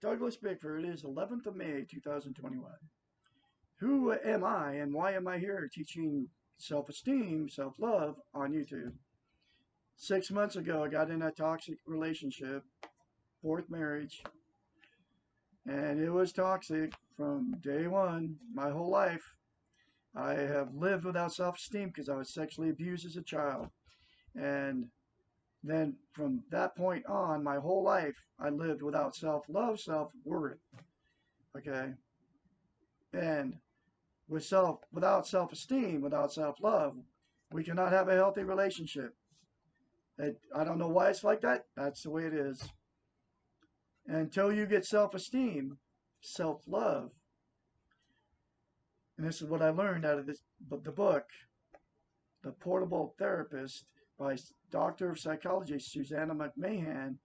Douglas Bickford. It is 11th of May, 2021. Who am I and why am I here teaching self-esteem, self-love on YouTube? 6 months ago, I got in a toxic relationship, fourth marriage, and it was toxic from day one, my whole life. I have lived without self-esteem because I was sexually abused as a child. And then from that point on, my whole life, I lived without self-love, self-worth. Okay? And without self-esteem, without self-love, we cannot have a healthy relationship. I don't know why it's like that. That's the way it is. Until you get self-esteem, self-love, and this is what I learned out of the book, The Portable Therapist by Doctor of Psychology Susanna McMahon.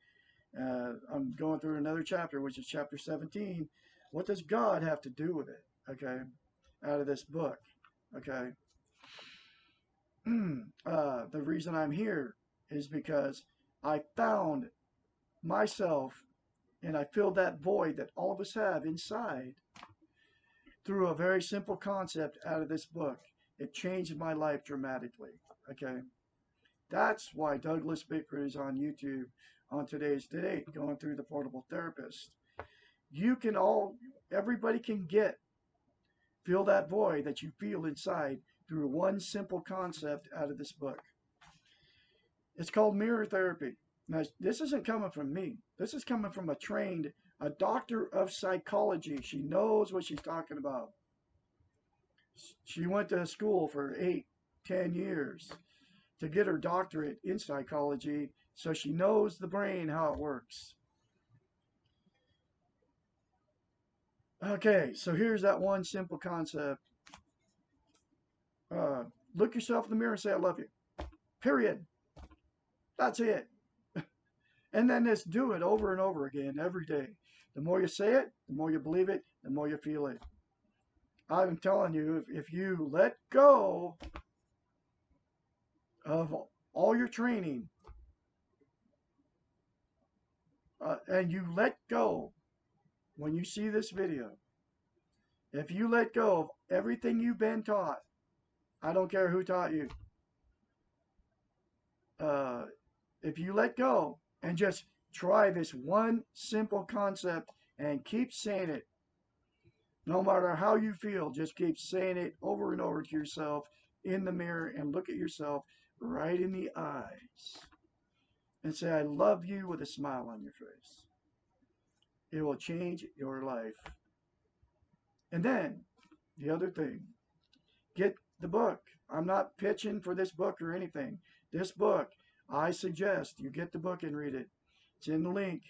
I'm going through another chapter, which is chapter 17. What does God have to do with it? Okay, out of this book. Okay. The reason I'm here is because I found myself and I filled that void that all of us have inside through a very simple concept out of this book. It changed my life dramatically. Okay. That's why Douglas Bickford is on YouTube on today's date, going through the Portable Therapist. Everybody can fill that void that you feel inside through one simple concept out of this book. It's called mirror therapy. Now, this isn't coming from me. This is coming from a doctor of psychology. She knows what she's talking about. She went to school for 8-10 years to get her doctorate in psychology, so she knows the brain, how it works. Okay, so here's that one simple concept. Look yourself in the mirror and say, I love you. Period. That's it. And then just do it over and over again every day. The more you say it, the more you believe it, the more you feel it. I'm telling you, if you let go of all your training and you let go when you see this video, if you let go of everything you've been taught, I don't care who taught you, if you let go and just try this one simple concept and keep saying it, no matter how you feel, just keep saying it over and over to yourself in the mirror and look at yourself right in the eyes and say, I love you with a smile on your face. It will change your life. And then, the other thing, get the book. I'm not pitching for this book or anything. This book, I suggest you get the book and read it. It's in the link.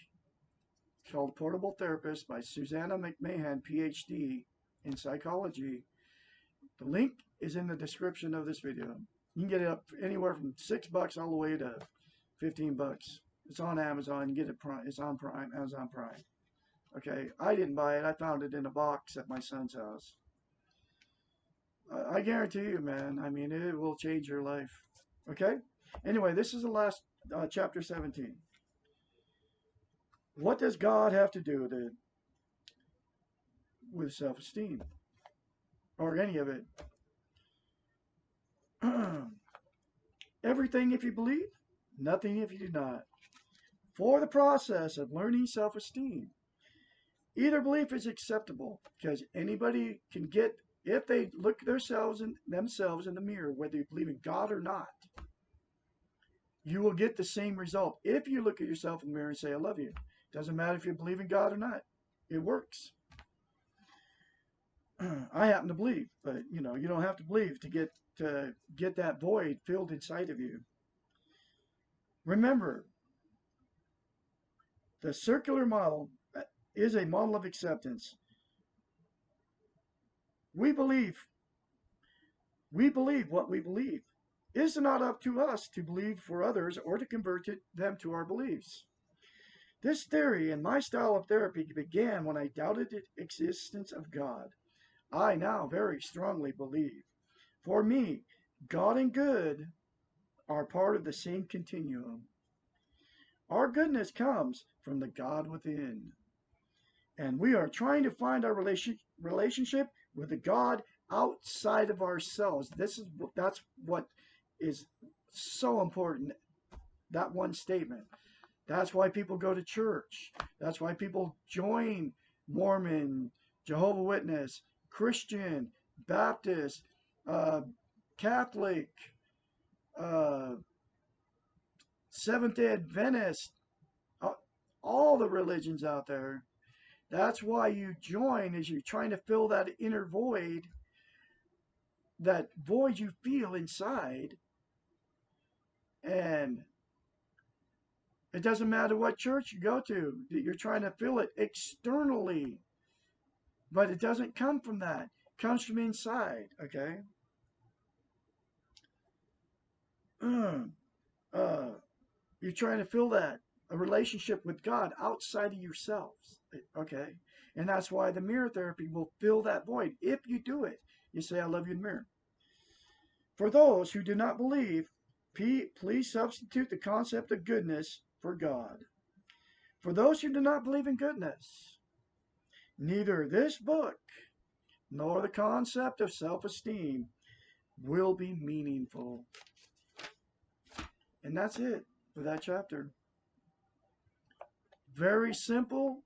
It's called Portable Therapist by Susanna McMahon, PhD in psychology. The link is in the description of this video. You can get it up anywhere from $6 all the way to $15. It's on Amazon. You get it. It's on Prime, Amazon Prime. Okay, I didn't buy it. I found it in a box at my son's house. I guarantee you, man. I mean, it will change your life. Okay? Anyway, this is the last chapter 17. What does God have to do with self-esteem? Or any of it? Everything if you believe, nothing if you do not. For the process of learning self-esteem, either belief is acceptable because anybody can get, if they look themselves in the mirror, whether you believe in God or not, you will get the same result. If you look at yourself in the mirror and say, I love you, doesn't matter if you believe in God or not. It works. I happen to believe, but you don't have to believe to get that void filled inside of you. Remember, the circular model is a model of acceptance. We believe what we believe. It is not up to us to believe for others or to convert them to our beliefs. This theory and my style of therapy began when I doubted the existence of God. I now very strongly believe. For me, God and good are part of the same continuum. Our goodness comes from the God within. And we are trying to find our relationship with a God outside of ourselves. That's what is so important. That one statement. That's why people go to church. That's why people join Mormon, Jehovah Witness, Christian, Baptist, uh, Catholic, uh, Seventh Day Adventist, uh, all the religions out there. That's why you join, is you're trying to fill that inner void, that void you feel inside. And it doesn't matter what church you go to, you're trying to fill it externally, but it doesn't come from that. It comes from inside, okay? Uh, you're trying to fill that, a relationship with God outside of yourselves, okay? And that's why the mirror therapy will fill that void. If you do it, you say, I love you in the mirror. For those who do not believe, please substitute the concept of goodness for God. For those who do not believe in goodness, neither this book nor the concept of self-esteem will be meaningful. And that's it for that chapter. Very simple,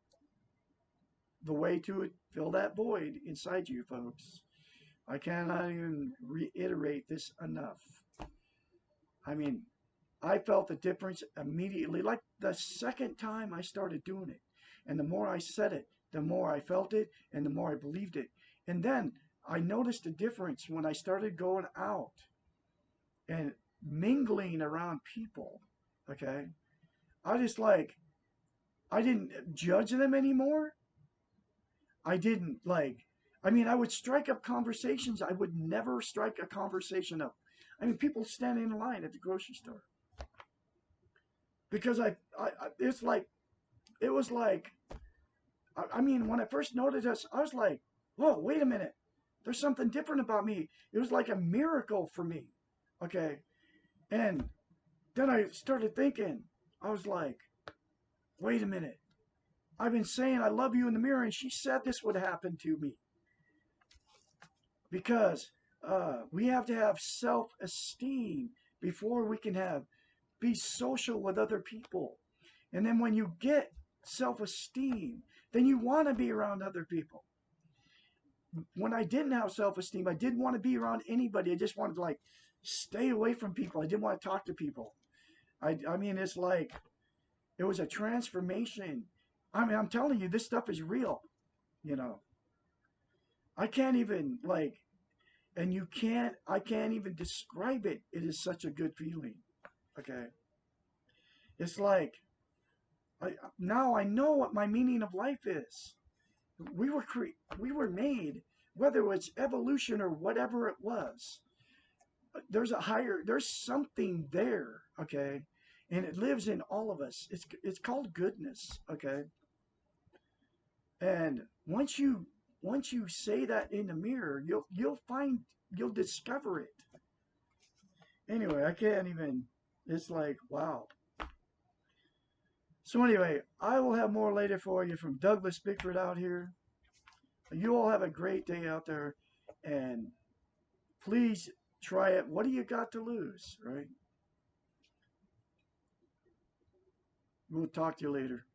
the way to fill that void inside you, folks. I cannot even reiterate this enough. I mean, I felt the difference immediately, like the second time I started doing it. And the more I said it, the more I felt it, and the more I believed it. And then I noticed the difference when I started going out and mingling around people. Okay. I just like, I didn't judge them anymore. I didn't like, I mean, I would strike up conversations I would never strike a conversation up. I mean, people standing in line at the grocery store. Because it's like, it was like, I mean, when I first noticed this, I was like, whoa, wait a minute. There's something different about me. It was like a miracle for me. Okay. And then I started thinking, I was like, wait a minute. I've been saying I love you in the mirror, and she said this would happen to me. Because we have to have self-esteem before we can be social with other people. And then when you get self-esteem, then you want to be around other people. When I didn't have self-esteem, I didn't want to be around anybody. I just wanted to like stay away from people. I didn't want to talk to people. I mean, it's like, it was a transformation. I mean, I'm telling you, this stuff is real, you know. I can't even like, and I can't even describe it. It is such a good feeling. Okay. It's like, now I know what my meaning of life is. We were made, whether it's evolution or whatever it was. There's something there, okay, and it lives in all of us. It's called goodness, okay. And once you say that in the mirror, you'll discover it. Anyway, I can't even. It's like, wow. So anyway, I will have more later for you from Douglas Bickford out here. You all have a great day out there, and please try it. What do you got to lose, right? We'll talk to you later.